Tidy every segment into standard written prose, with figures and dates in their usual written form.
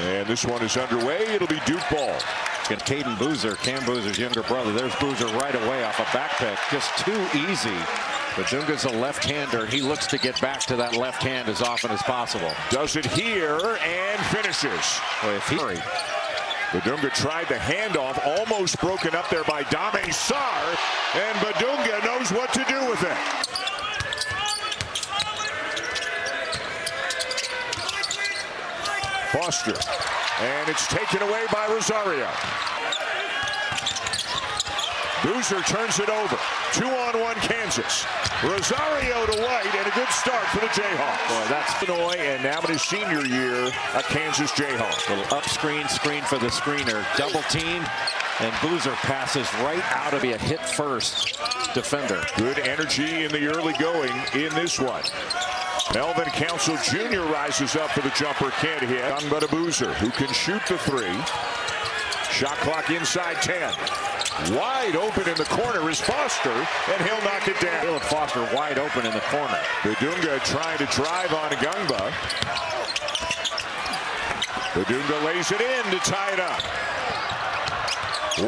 And this one is underway. It'll be Duke ball. And Caden Boozer, Cam Boozer's younger brother. There's Boozer right away off a back pick. Just too easy. Badunga's a left-hander. He looks to get back to that left hand as often as possible. Does it here and finishes. Boy, if he... Badunga tried the handoff, almost broken up there by Dame Sarr, and Badunga knows what to do with it. Foster, and it's taken away by Rosario. Boozer turns it over. 2-on-1 Kansas. Rosario to White, and a good start for the Jayhawks. Boy, that's Illinois, and now in his senior year, a Kansas Jayhawk. Little up screen for the screener. Double team, and Boozer passes right out to be a hit first defender. Good energy in the early going in this one. Melvin Council Jr. rises up for the jumper. Can't hit. None but a Boozer who can shoot the three. Shot clock inside 10. Wide open in the corner is Foster, and he'll knock it down. Caleb Foster wide open in the corner. Badunga trying to drive on Gungba. Badunga lays it in to tie it up.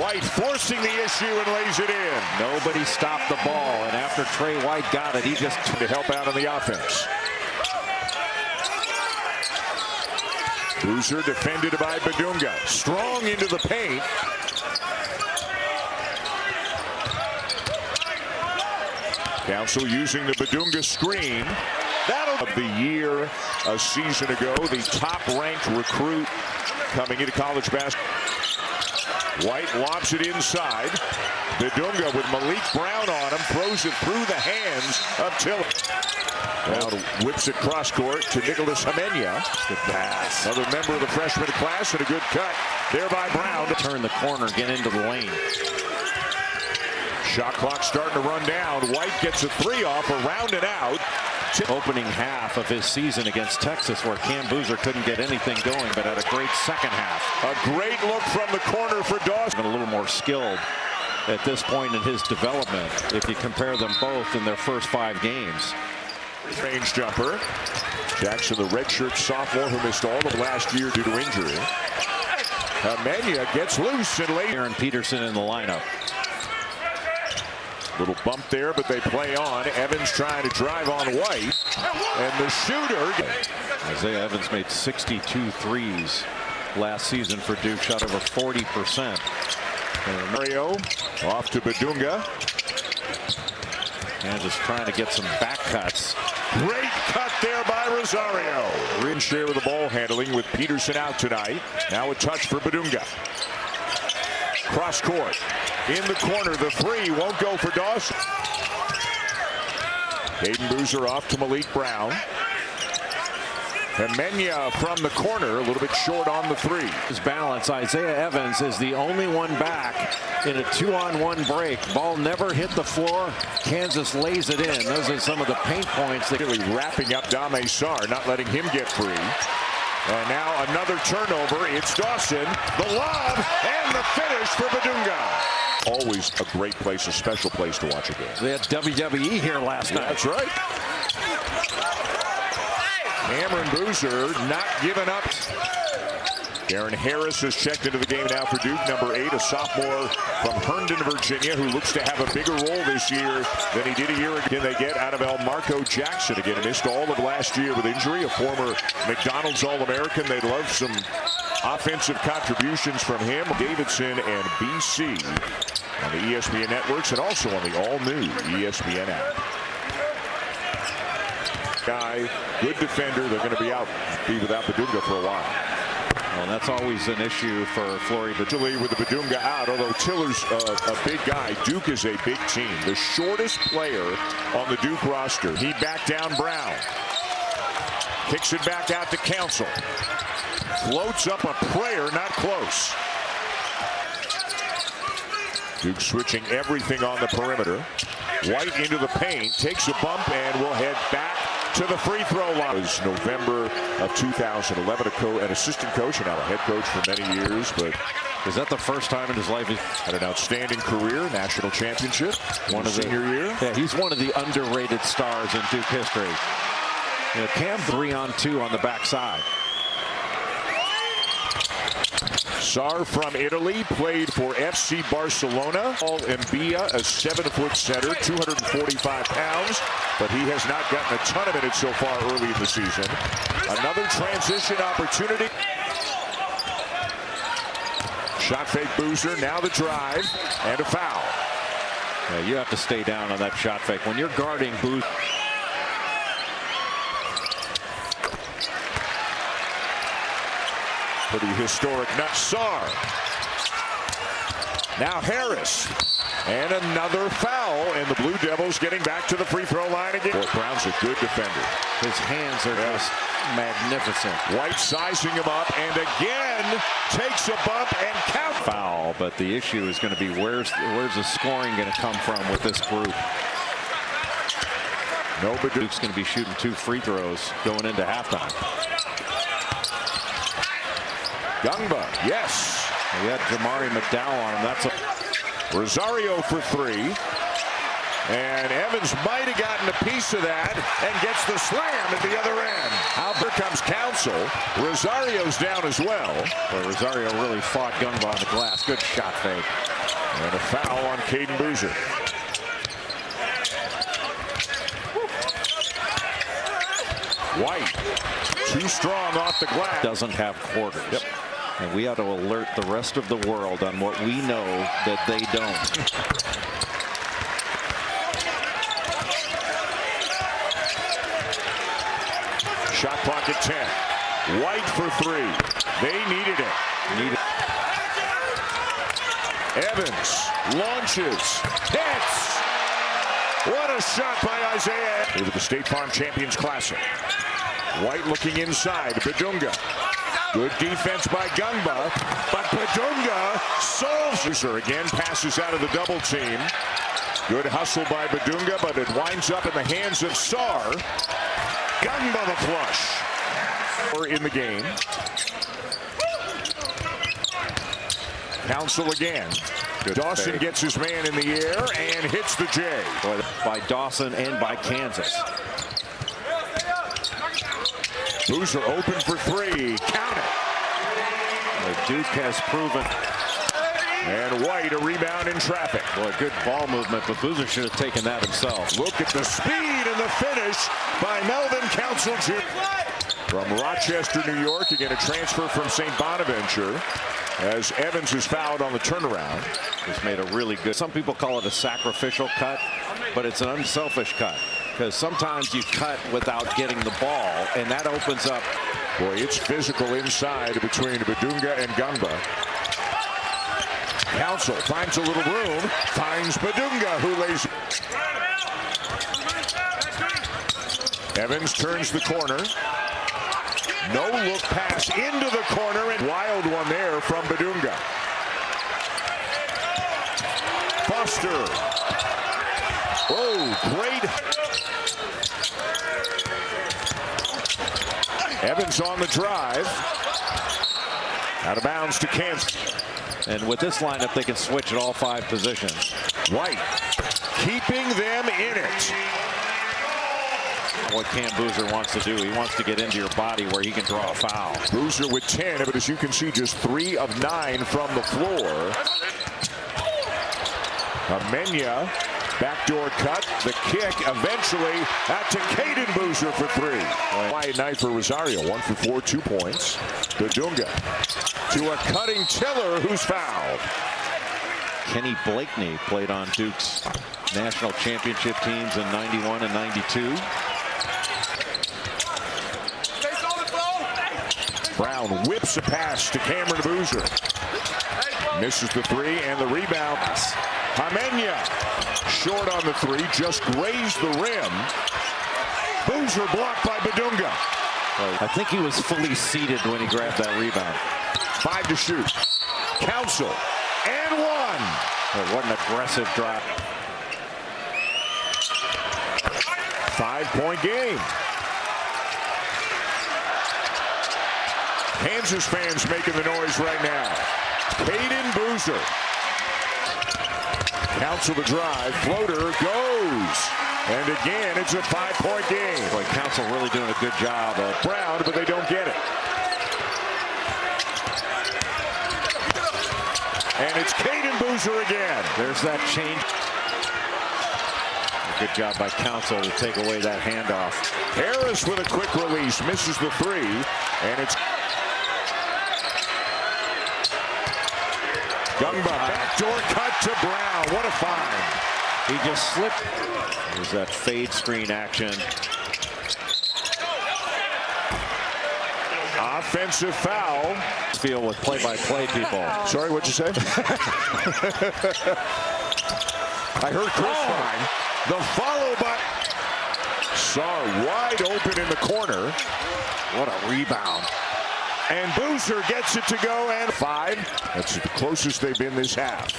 White forcing the issue and lays it in. Nobody stopped the ball, and after Trey White got it, he just to help out on the offense. Boozer defended by Badunga. Strong into the paint. Council using the Badunga screen. That'll of the year a season ago. The top-ranked recruit coming into college basketball. White lobs it inside. Badunga with Malik Brown on him. Throws it through the hands of Tiller. Now whips it cross court to Nicholas Hamenya. Good pass. Another member of the freshman class and a good cut there by Brown. To turn the corner, get into the lane. Shot clock starting to run down. White gets a three off, around and out. Opening half of his season against Texas, where Cam Boozer couldn't get anything going, but had a great second half. A great look from the corner for Dawson. A little more skilled at this point in his development if you compare them both in their first 5 games. Range jumper. Jackson, the redshirt sophomore who missed all of last year due to injury. Hamenya gets loose and later. Aaron Peterson in the lineup. Little bump there, but they play on. Evans trying to drive on White. And the shooter. Isaiah Evans made 62 threes last season for Duke, shot over 40%. And Mario off to Badunga. And just trying to get some back cuts. Great cut there by Rosario. Rin share of the ball handling with Peterson out tonight. Now a touch for Badunga. Cross court. In the corner, the three won't go for Dawson. Caden Boozer off to Malik Brown. Hamenya from the corner, a little bit short on the three. His balance, Isaiah Evans is the only one back in a 2-on-1 break. Ball never hit the floor. Kansas lays it in. Those are some of the pain points. Really wrapping up Dame Sarr, not letting him get free. And now another turnover. It's Dawson. The lob and the finish for Badunga. Always a great place, a special place to watch a game. They had WWE here last night. That's right. Cameron Boozer not giving up. Darren Harris has checked into the game now for Duke, number 8, a sophomore from Herndon, Virginia, who looks to have a bigger role this year than he did a year ago. Can they get out of Marco Jackson again? Missed all of last year with injury, a former McDonald's All-American. They'd love some offensive contributions from him. Davidson and BC on the ESPN networks and also on the all-new ESPN app. Guy, good defender. They're going to be without Badunga for a while. Well, that's always an issue for Flory. Particularly with the Badunga out, although Tiller's a big guy, Duke is a big team. The shortest player on the Duke roster. He backed down Brown. Kicks it back out to Council. Floats up a prayer, not close. Duke switching everything on the perimeter. White into the paint, takes a bump, and will head back to the free throw line. It was November of 2011, an assistant coach and now a head coach for many years. But is that the first time in his life he's had an outstanding career, national championship, one of senior year? Yeah, he's one of the underrated stars in Duke history. You know, Cam 3-on-2 on the backside. Sarr from Italy, played for FC Barcelona. Paul Mbia, a 7-foot center, 245 pounds, but he has not gotten a ton of minutes so far early in the season. Another transition opportunity. Shot fake Boozer, now the drive, and a foul. Yeah, you have to stay down on that shot fake. When you're guarding Boozer. Pretty historic nut. Sarr. Now Harris. And another foul, and the Blue Devils getting back to the free throw line again. Boy, Brown's a good defender. His hands are just magnificent. White sizing him up, and again takes a bump and count. Foul, but the issue is going to be where's the scoring going to come from with this group. No, but Duke's going to be shooting 2 free throws going into halftime. Gungba, yes. He had Jamari McDowell on him. That's a Rosario for 3. And Evans might have gotten a piece of that and gets the slam at the other end. Here comes Council. Rosario's down as well. But Rosario really fought Gungba on the glass. Good shot fake. And a foul on Caden Boozer. White, too strong off the glass. Doesn't have quarters. Yep. And we ought to alert the rest of the world on what we know that they don't. Shot clock at 10. White for 3. They needed it. Evans launches, hits. What a shot by Isaiah. With the State Farm Champions Classic. White looking inside. Badunga. Good defense by Gungba, but Badunga solves. Boozer again passes out of the double team. Good hustle by Badunga, but it winds up in the hands of Sarr. Gungba the flush. Or in the game. Council again. Dawson fake. gets his man in the air and hits the J. By Dawson and by Kansas. Boozer open for 3. Count it. Duke has proven. And White a rebound in traffic. Boy, good ball movement, but Boozer should have taken that himself. Look at the speed and the finish by Melvin Council Jr. From Rochester, New York, again a transfer from St. Bonaventure. As Evans is fouled on the turnaround. He's made a really good. Some people call it a sacrificial cut, but it's an unselfish cut. Because sometimes you cut without getting the ball, and that opens up. Boy, it's physical inside between Badunga and Gungba. Council finds a little room, finds Badunga, who lays. Evans turns the corner. No look pass into the corner, and wild one there from Badunga. Foster. Oh, great. Evans on the drive. Out of bounds to Kansas. And with this lineup, they can switch at all 5 positions. White keeping them in it. What Cam Boozer wants to do, he wants to get into your body where he can draw a foul. Boozer with 10, but as you can see, just 3 of 9 from the floor. Amenya, backdoor cut, the kick eventually out to Caden Boozer for 3. Quiet night for Rosario, 1 for 4, 2 points. Badunga to a cutting Tiller, who's fouled. Kenny Blakeney played on Duke's national championship teams in 91 and 92. Brown whips a pass to Cameron Boozer. Misses the 3 and the rebound. Amenya short on the 3, just grazed the rim. Boozer blocked by Badunga. I think he was fully seated when he grabbed that rebound. 5 to shoot. Council and 1. Oh, what an aggressive drive. 5-point game. Kansas fans making the noise right now. Caden Boozer. Council the drive. Floater goes. And again, it's a 5-point game. Boy, Council really doing a good job of Brown, but they don't get it. Boozer again. There's that change. Good job by Council to take away that handoff. Harris with a quick release, misses the three, and it's Gumba, backdoor cut to Brown. What a find. He just slipped. There's that fade screen action. Offensive foul. Feel with play-by-play people. Sorry, what'd you say? I heard Chris fine. The follow by Sarr wide open in the corner. What a rebound. And Boozer gets it to go, and 5. That's the closest they've been this half.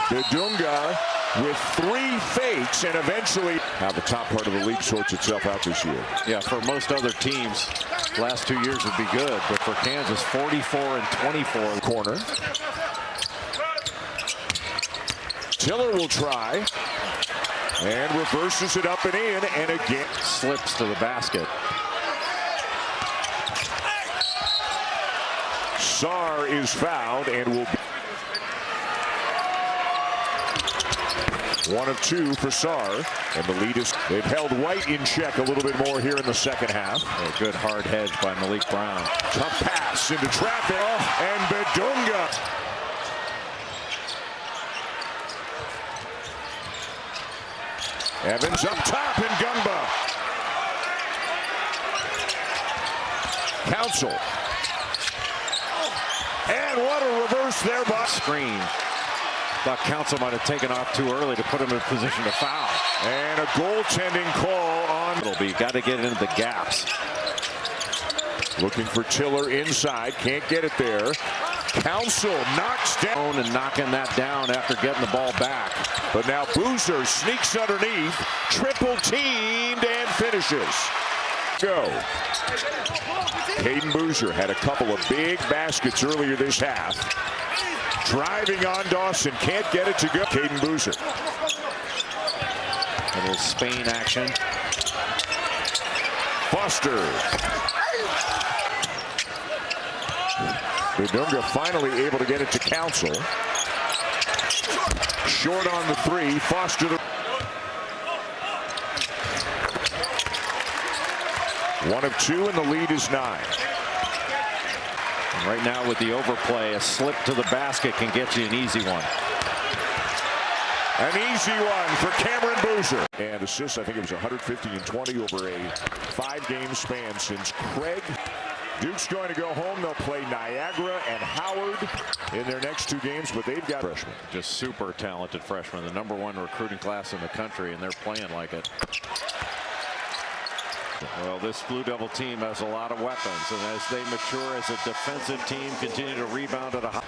Bedunga with 3 fakes, and eventually how the top part of the league sorts itself out this year. Yeah, for most other teams, last 2 years would be good, but for Kansas, 44 and 24. Corner. Tiller will try, and reverses it up and in, and again slips to the basket. Sarr is fouled and will be 1 of 2 for Sarr, and the lead is they've held White in check a little bit more here in the second half. A good hard hedge by Malik Brown. Tough pass into traffic, and Bedunga. Evans up top, and Gumba. Council. And what a reverse there by screen. Thought Council might have taken off too early to put him in a position to foul. And a goaltending call on. It'll be got to get into the gaps. Looking for Tiller inside, can't get it there. Council knocks down and knocking that down after getting the ball back. But now Boozer sneaks underneath, triple teamed, and finishes. Go. Caden Boozer had a couple of big baskets earlier this half. Driving on Dawson, can't get it to go. Caden Boozer. A little Spain action. Foster. Bedunga finally able to get it to Council. Short on the 3. Foster the 1 of 2, and the lead is 9. And right now with the overplay, a slip to the basket can get you an easy one. An easy one for Cameron Boozer. And assists, I think it was 150 and 20 over a 5-game span since Craig. Duke's going to go home. They'll play Niagara and Howard in their next 2 games, but they've got freshmen. Just super talented freshmen, the #1 recruiting class in the country, and they're playing like it. Well, this Blue Devil team has a lot of weapons, and as they mature as a defensive team, continue to rebound at a high